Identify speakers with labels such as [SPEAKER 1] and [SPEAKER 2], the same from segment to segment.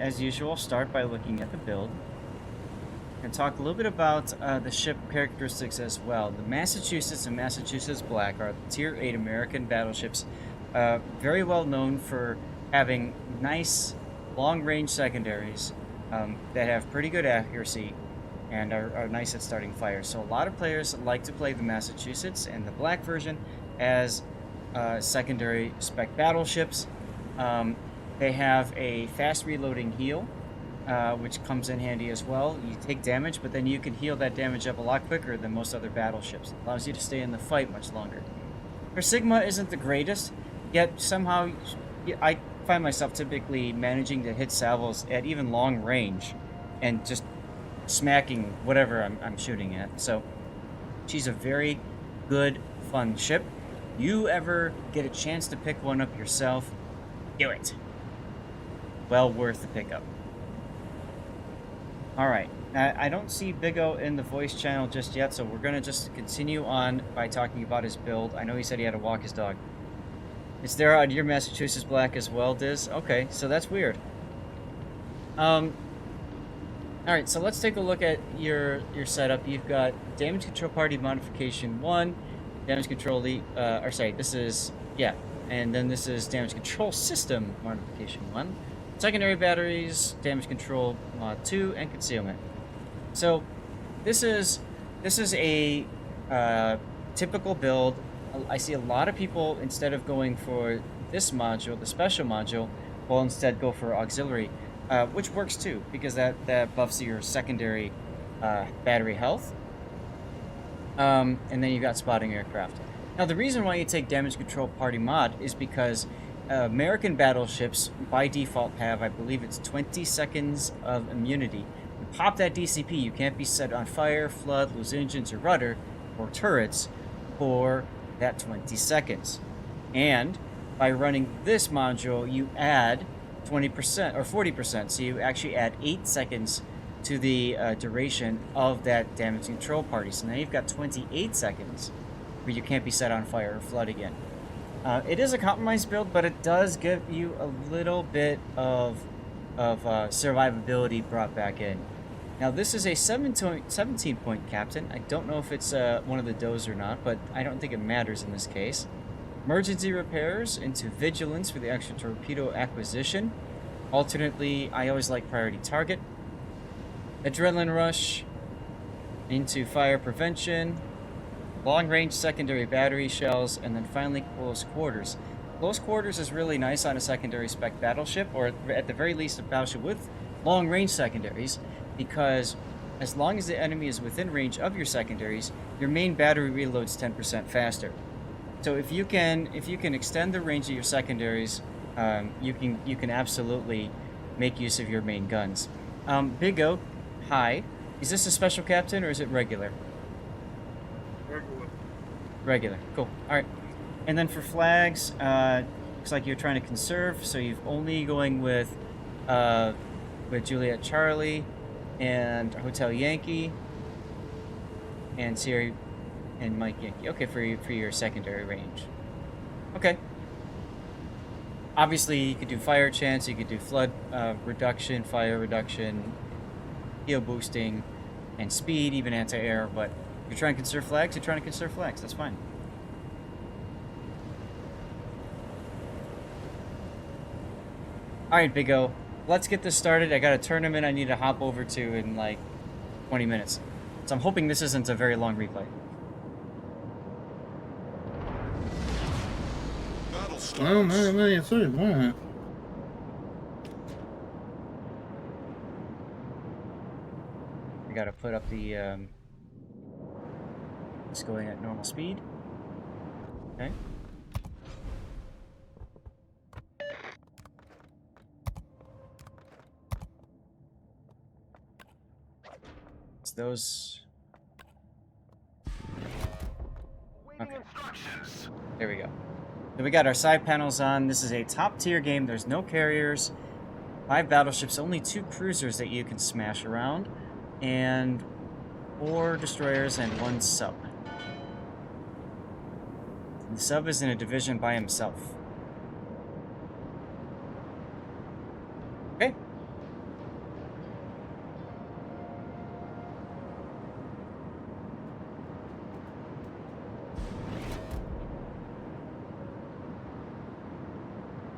[SPEAKER 1] as usual, start by looking at the build and talk a little bit about the ship characteristics as well. The Massachusetts and Massachusetts Black are Tier 8 American battleships, very well known for having nice long-range secondaries that have pretty good accuracy and are nice at starting fire. So a lot of players like to play the Massachusetts and the Black version as secondary spec battleships. They have a fast reloading heal, which comes in handy as well. You take damage, but then you can heal that damage up a lot quicker than most other battleships. It allows you to stay in the fight much longer. Her Sigma isn't the greatest, yet somehow I find myself typically managing to hit salvos at even long range and just smacking whatever I'm shooting at. So she's a very good, fun ship. You ever get a chance to pick one up yourself, do it. Well worth the pickup. Alright, I don't see Big O in the voice channel just yet, so we're going to just continue on by talking about his build. I know he said he had to walk his dog. Is there on your Massachusetts Black as well, Diz? Okay, so that's weird. Alright, so let's take a look at your setup. You've got Damage Control Party Modification 1, Damage Control this is, yeah, and then this is Damage Control System Modification 1. Secondary batteries, Damage Control Mod 2, and Concealment. So, this is a typical build. I see a lot of people, instead of going for this module, the special module, will instead go for auxiliary, which works too, because that buffs your secondary battery health. And then you've got spotting aircraft. Now, the reason why you take Damage Control Party Mod is because American battleships, by default, have, I believe it's 20 seconds of immunity. You pop that DCP, you can't be set on fire, flood, lose engines or rudder, or turrets for that 20 seconds. And by running this module, you add 20% or 40%, so you actually add 8 seconds to the duration of that damage control party. So now you've got 28 seconds where you can't be set on fire or flood again. It is a compromised build, but it does give you a little bit of survivability brought back in. Now, this is a 17-point captain. I don't know if it's one of the does or not, but I don't think it matters in this case. Emergency repairs into vigilance for the extra torpedo acquisition. Alternately, I always like priority target. Adrenaline rush into fire prevention. Long-range secondary battery shells, and then finally close quarters. Close quarters is really nice on a secondary spec battleship, or at the very least a battleship with long-range secondaries, because as long as the enemy is within range of your secondaries, your main battery reloads 10% faster. So if you can extend the range of your secondaries, you can absolutely make use of your main guns. Big O, hi. Is this a special captain or is it regular? Regular. Cool. Alright. And then for flags, looks like you're trying to conserve, so you've only going with Juliet Charlie and Hotel Yankee and Sierra and Mike Yankee. Okay, for your secondary range. Okay. Obviously, you could do fire chance, you could do flood reduction, fire reduction, heal boosting, and speed, even anti-air, but if you're trying to conserve flags, you're trying to conserve flags. That's fine. Alright, Big O. Let's get this started. I got a tournament I need to hop over to in like 20 minutes. So I'm hoping this isn't a very long replay.
[SPEAKER 2] Well, no, yes, sir. Why?
[SPEAKER 1] I gotta put up the it's going at normal speed. Okay. It's those. Okay. There we go. So we got our side panels on. This is a top tier game. There's no carriers, 5 battleships, only 2 cruisers that you can smash around, and 4 destroyers and 1 sub. The sub is in a division by himself. Okay.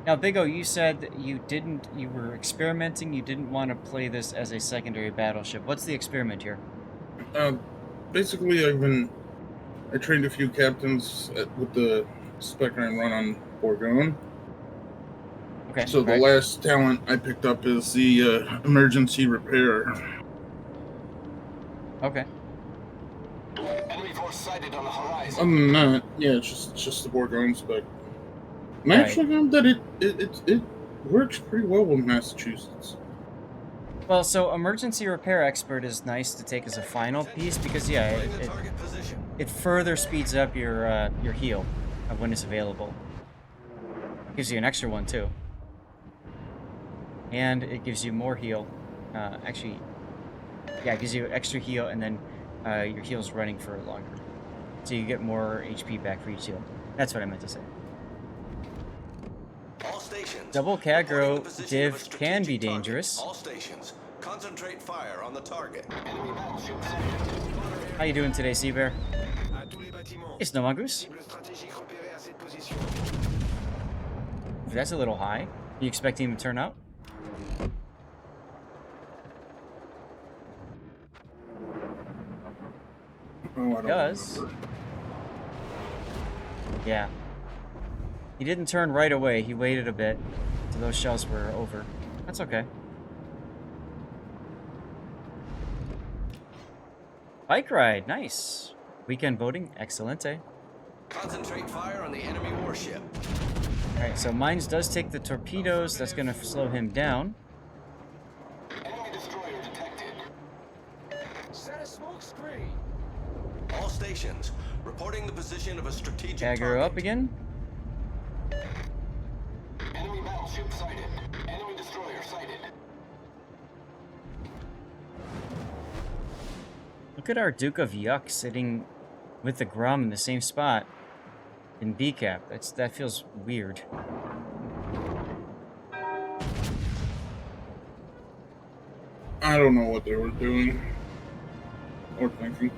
[SPEAKER 1] Now, Big O, you said that you were experimenting, you didn't want to play this as a secondary battleship. What's the experiment here?
[SPEAKER 2] Basically, I trained a few captains with the spec I run on Bourgogne.
[SPEAKER 1] Okay.
[SPEAKER 2] So the last talent I picked up is the emergency repair.
[SPEAKER 1] Okay.
[SPEAKER 3] Enemy force sighted on the horizon.
[SPEAKER 2] Other than that, yeah, it's just the Bourgogne spec. And I actually found that it works pretty well with Massachusetts.
[SPEAKER 1] Well, so emergency repair expert is nice to take as a final piece because yeah, it further speeds up your heal when it's available. Gives you an extra one too, and it gives you more heal. Actually, yeah, it gives you extra heal, and then your heal's running for longer, so you get more HP back for each heal. That's what I meant to say.
[SPEAKER 3] All stations.
[SPEAKER 1] Double Kagro div can be dangerous.
[SPEAKER 3] All stations. Concentrate fire on the target. Enemy battleship
[SPEAKER 1] How you doing today, Seabear? It's no mongoose. That's a little high. You expecting him to turn out?
[SPEAKER 2] Oh, I
[SPEAKER 1] Does. Yeah. He didn't turn right away. He waited a bit till those shells were over. That's okay. Bike ride, nice. Weekend voting, excelente.
[SPEAKER 3] Concentrate fire on the enemy warship.
[SPEAKER 1] Alright, so Mines does take the torpedoes. That's gonna slow him down.
[SPEAKER 3] Enemy destroyer detected. Set a smoke screen. All stations reporting the position of a strategic
[SPEAKER 1] Kagro
[SPEAKER 3] target.
[SPEAKER 1] up again.
[SPEAKER 3] Enemy battleship sighted. Enemy destroyer sighted.
[SPEAKER 1] Look at our Duke of Yuck sitting with the Grum in the same spot in B cap. That feels weird.
[SPEAKER 2] I don't know what they were doing or thinking.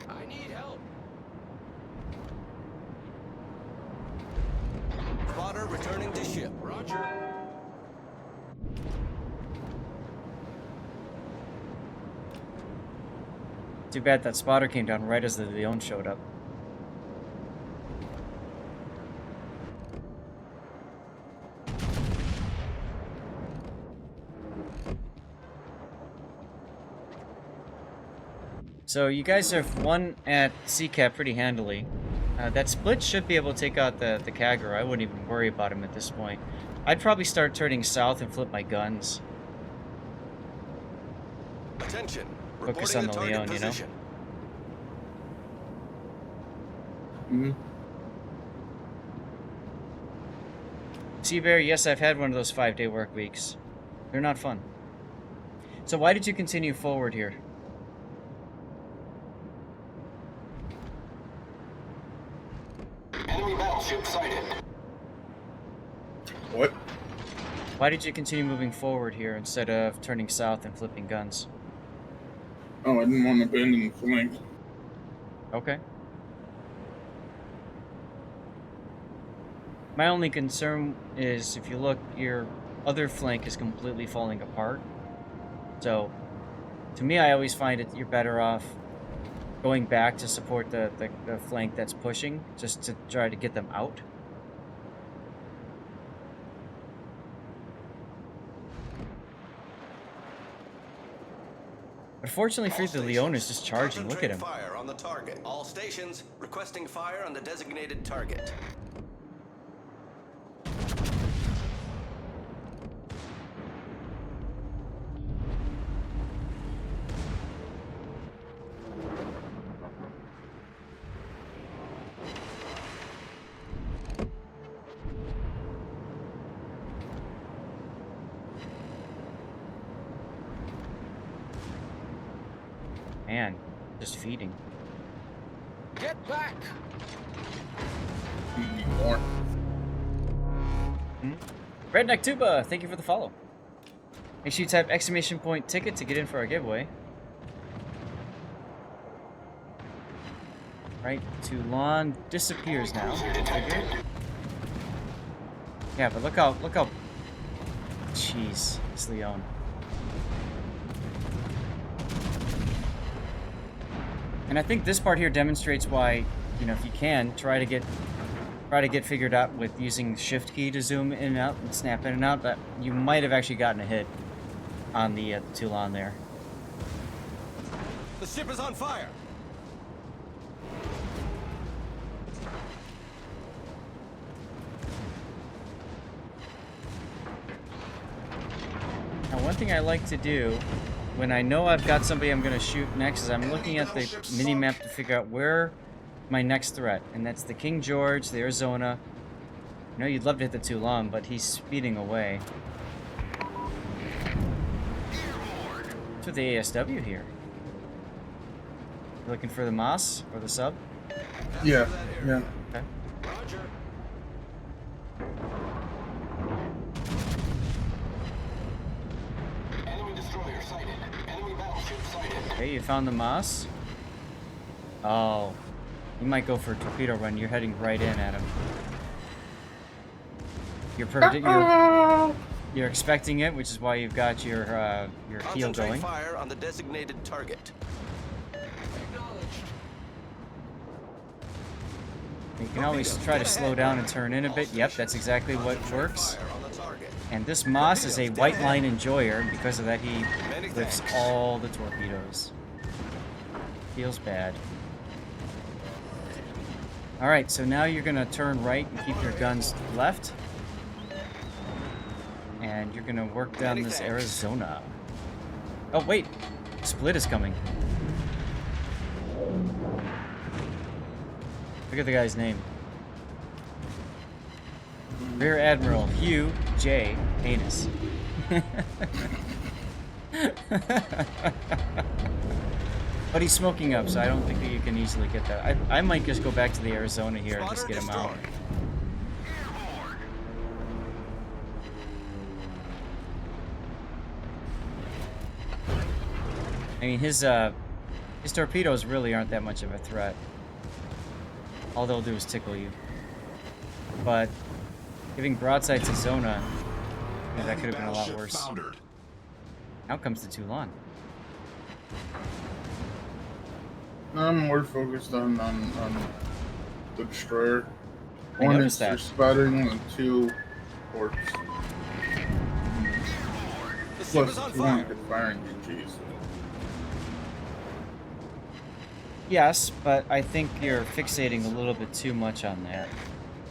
[SPEAKER 3] I need help. Spotter returning to ship. Roger.
[SPEAKER 1] Too bad that spotter came down right as the Leon showed up. So you guys have won at CCAP pretty handily. That split should be able to take out the Kagro. I wouldn't even worry about him at this point. I'd probably start turning south and flip my guns.
[SPEAKER 3] Attention.
[SPEAKER 1] Focus on the
[SPEAKER 3] Reporting
[SPEAKER 1] Leon, you know?
[SPEAKER 3] position.
[SPEAKER 2] Mm-hmm.
[SPEAKER 1] Seabear, yes, I've had one of those 5-day work weeks. They're not fun. So why did you continue forward here?
[SPEAKER 3] Enemy battleship sighted.
[SPEAKER 2] What?
[SPEAKER 1] Why did you continue moving forward here instead of turning south and flipping guns?
[SPEAKER 2] Oh, I didn't want to abandon the flank.
[SPEAKER 1] Okay. My only concern is if you look, your other flank is completely falling apart. So, to me, I always find it you're better off going back to support the flank that's pushing, just to try to get them out. But fortunately for you, the Leon is just charging. Look at him.
[SPEAKER 3] Fire on the target. All stations requesting fire on the designated target.
[SPEAKER 1] Man, just feeding.
[SPEAKER 3] Get back!
[SPEAKER 2] You need more.
[SPEAKER 1] Redneck Tuba, thank you for the follow. Make sure you type exclamation point ticket to get in for our giveaway. Right, Toulon disappears now. Yeah, but look how, jeez, it's Leon. And I think this part here demonstrates why, you know, if you can, try to get figured out with using shift key to zoom in and out and snap in and out, that you might have actually gotten a hit on the Toulon there.
[SPEAKER 3] The ship is on fire.
[SPEAKER 1] Now, one thing I like to do when I know I've got somebody I'm going to shoot next is I'm looking at the mini-map to figure out where my next threat, and that's the King George, the Arizona. I know you'd love to hit the Toulon, but he's speeding away. What's with the ASW here? You looking for the Moss or the sub?
[SPEAKER 2] Yeah, yeah.
[SPEAKER 1] Okay.
[SPEAKER 3] Roger. Enemy destroyer sighted. Enemy battleship sighted.
[SPEAKER 1] Okay, you found the Moss. Oh, you might go for a torpedo run. You're heading right in at him. You're expecting it, which is why you've got your heel
[SPEAKER 3] Concentrate
[SPEAKER 1] going.
[SPEAKER 3] fire on the designated target.
[SPEAKER 1] You can always try to slow down and turn in a bit. Yep, that's exactly what works.
[SPEAKER 3] Fire on the target.
[SPEAKER 1] And this Moss is a white line enjoyer, and because of that he lifts all the torpedoes. Feels bad. Alright, so now you're gonna turn right and keep your guns left. And you're gonna work down this Arizona. Oh wait! Split is coming. Look at the guy's name. Rear Admiral Hugh J. Anus. But he's smoking up, so I don't think that you can easily get that. I might just go back to the Arizona here and just get him out. I mean, his torpedoes really aren't that much of a threat. All they'll do is tickle you. But giving broadside to Zona, yeah, that could have been a lot worse. Now comes the Toulon.
[SPEAKER 2] I'm more focused on the destroyer.
[SPEAKER 1] I
[SPEAKER 2] One
[SPEAKER 1] noticed
[SPEAKER 2] is
[SPEAKER 1] that.
[SPEAKER 2] for spotting and two ports.
[SPEAKER 3] The ship
[SPEAKER 2] Plus,
[SPEAKER 3] is on
[SPEAKER 2] if you want
[SPEAKER 3] fire.
[SPEAKER 2] to get firing GGs.
[SPEAKER 1] Yes, but I think you're fixating a little bit too much on that.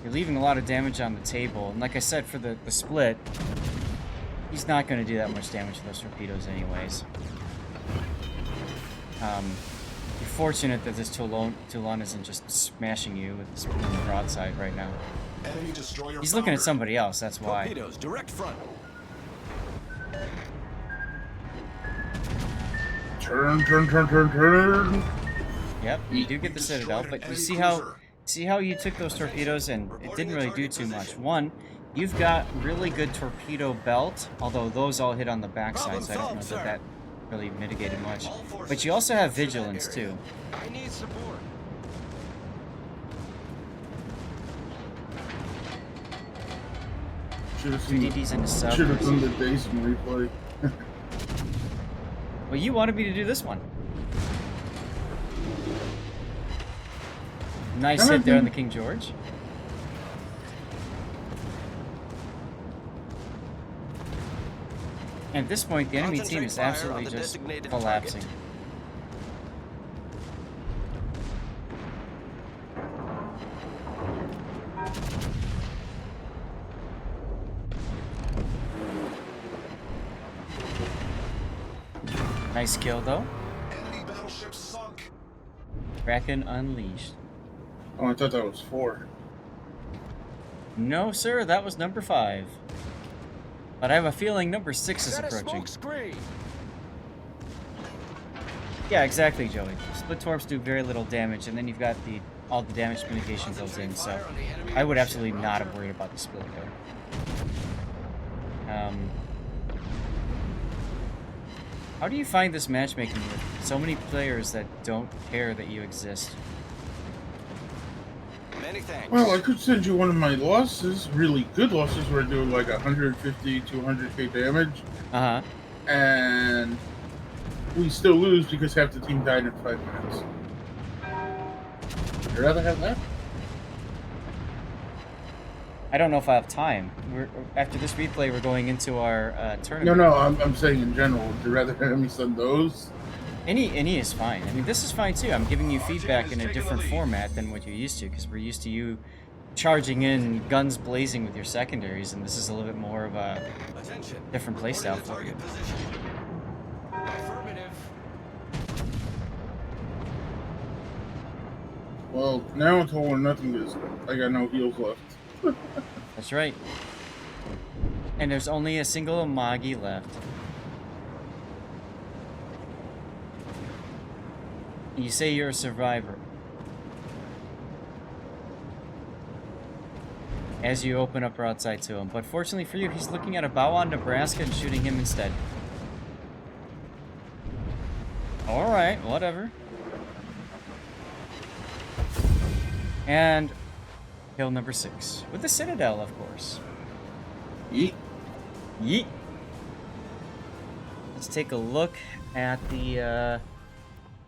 [SPEAKER 1] You're leaving a lot of damage on the table, and like I said, for the split, he's not going to do that much damage to those torpedoes anyways. You're fortunate that this Toulon isn't just smashing you with this broadside right now.
[SPEAKER 3] Enemy destroyer
[SPEAKER 1] He's looking at somebody else, that's why.
[SPEAKER 3] Torpedoes, direct front.
[SPEAKER 2] Turn.
[SPEAKER 1] Yep, you do get the Citadel, but you see how you took those torpedoes and it didn't really do too much. One, you've got really good torpedo belt, although those all hit on the backside, so I don't know that that really mitigated much. But you also have vigilance too.
[SPEAKER 3] I need support.
[SPEAKER 2] Should have
[SPEAKER 1] Two
[SPEAKER 2] seen
[SPEAKER 1] DDs and a sub.
[SPEAKER 2] Should have done the Dazen replay.
[SPEAKER 1] Well, you wanted me to do this one. Nice hit there on the King George. And at this point, the enemy team is absolutely just collapsing. Nice kill, though.
[SPEAKER 3] Enemy battleship sunk.
[SPEAKER 1] Kraken unleashed.
[SPEAKER 2] Oh, I thought that was 4.
[SPEAKER 1] No, sir, that was number 5. But I have a feeling number 6 is approaching. Yeah, exactly, Joey. Split torps do very little damage, and then you've got the all the damage mitigation built in, so I would absolutely not have worried about the split there. How do you find this matchmaking with so many players that don't care that you exist?
[SPEAKER 3] Many thanks.
[SPEAKER 2] Well, I could send you one of my losses, really good losses, where I do like 150, 200k damage,
[SPEAKER 1] Uh-huh.
[SPEAKER 2] and we still lose because half the team died in 5 minutes. Would you rather have that?
[SPEAKER 1] I don't know if I have time. After this replay, we're going into our tournament.
[SPEAKER 2] No, I'm saying in general. Would you rather have me send those?
[SPEAKER 1] Any is fine. I mean, this is fine too. I'm giving you feedback in a different format than what you're used to, because we're used to you charging in, guns blazing with your secondaries, and this is a little bit more of a different playstyle for you.
[SPEAKER 3] Affirmative.
[SPEAKER 2] Well, now it's all or nothing because I got no heals left.
[SPEAKER 1] That's right. And there's only a single Amagi left. You say you're a survivor. As you open up broadside to him. But fortunately for you, he's looking at a bow on Nebraska and shooting him instead. Alright, whatever. And kill number 6. With the Citadel, of course.
[SPEAKER 2] Yeet.
[SPEAKER 1] Yeet. Let's take a look at the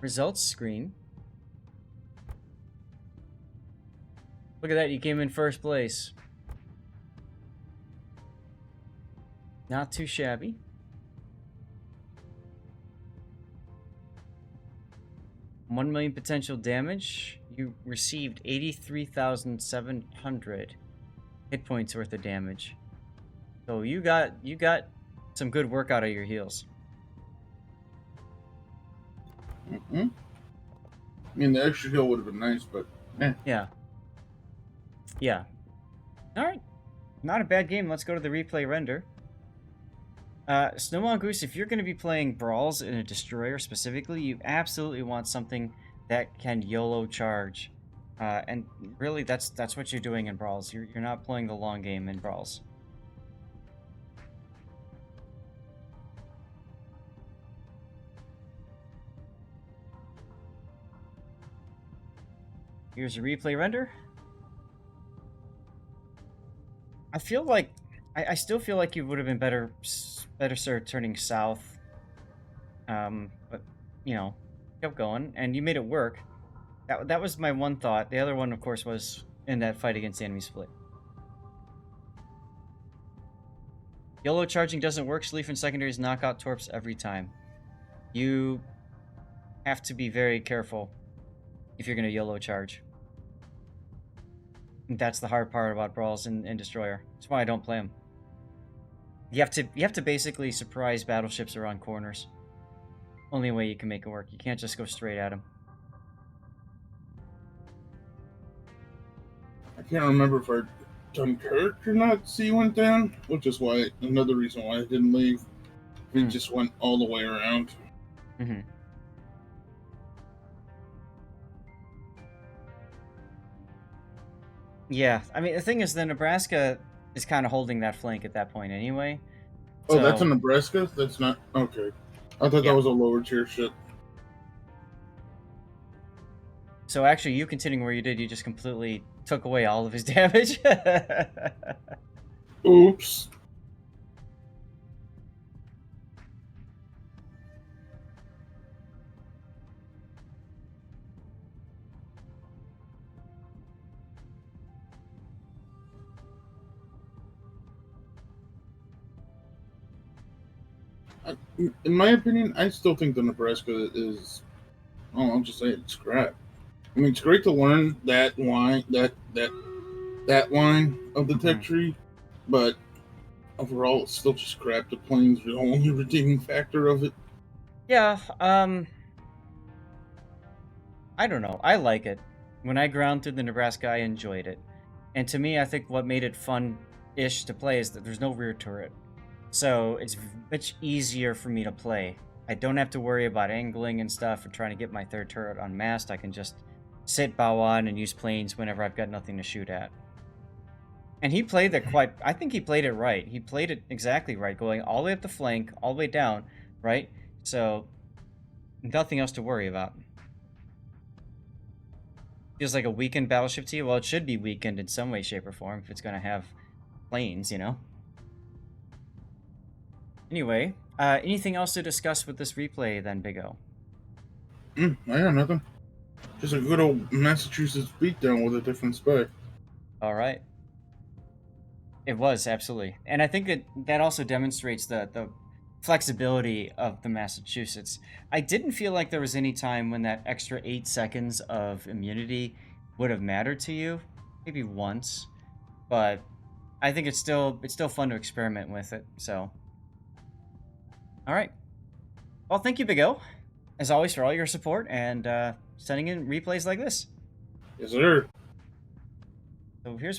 [SPEAKER 1] results screen. Look at that, you came in first place. Not too shabby. $1 million potential damage. You received 83,700 hit points worth of damage. So you got some good work out of your heals.
[SPEAKER 2] I mean, the extra heal would have been nice, but eh.
[SPEAKER 1] Yeah. Yeah. Alright. Not a bad game. Let's go to the replay render. Snow Mongoose, if you're going to be playing Brawls in a Destroyer specifically, you absolutely want something that can YOLO charge. And really, that's what you're doing in Brawls. You're not playing the long game in Brawls. Here's a replay render. I feel like I still feel like you would have been better served turning south. But you know, kept going and you made it work. That was my one thought. The other one, of course, was in that fight against the enemy split. YOLO charging doesn't work. Sleeve and secondaries knock out torps every time. You have to be very careful if you're going to YOLO charge. And that's the hard part about Brawls and Destroyer. That's why I don't play them. You have to basically surprise battleships around corners. Only way you can make it work. You can't just go straight at them.
[SPEAKER 2] I can't remember if I Dunkirk or not. C went down, which is why another reason why I didn't leave. It just went all the way around.
[SPEAKER 1] Mm-hmm. Yeah, I mean the thing is, the Nebraska is kind of holding that flank at that point anyway.
[SPEAKER 2] Oh,
[SPEAKER 1] So,
[SPEAKER 2] that's a Nebraska? That's not... Okay. I thought that was a lower tier ship.
[SPEAKER 1] So actually, you continuing where you did, you just completely took away all of his damage.
[SPEAKER 2] Oops. In my opinion, I still think the Nebraska is... Oh, I'll just say it's crap. I mean, it's great to learn that line, that line of the tech tree, but overall, it's still just crap. The plane's the only redeeming factor of it.
[SPEAKER 1] Yeah, I don't know. I like it. When I ground through the Nebraska, I enjoyed it. And to me, I think what made it fun-ish to play is that there's no rear turret. So it's much easier for me to play. I don't have to worry about angling and stuff and trying to get my third turret unmasked. I can just sit bow on and use planes whenever I've got nothing to shoot at. And he played that quite... I think he played it right. He played it exactly right, going all the way up the flank, all the way down, right? So, nothing else to worry about. Feels like a weakened battleship to you? Well, it should be weakened in some way, shape, or form if it's going to have planes, you know? Anyway, anything else to discuss with this replay then, Big O?
[SPEAKER 2] I got nothing. Just a good old Massachusetts beatdown with a different spec.
[SPEAKER 1] All right. It was, absolutely. And I think that also demonstrates the flexibility of the Massachusetts. I didn't feel like there was any time when that extra 8 seconds of immunity would have mattered to you. Maybe once. But I think it's still fun to experiment with it, so. All right. Well, thank you, Big O, as always, for all your support and sending in replays like this.
[SPEAKER 2] Yes, sir.
[SPEAKER 1] So here's what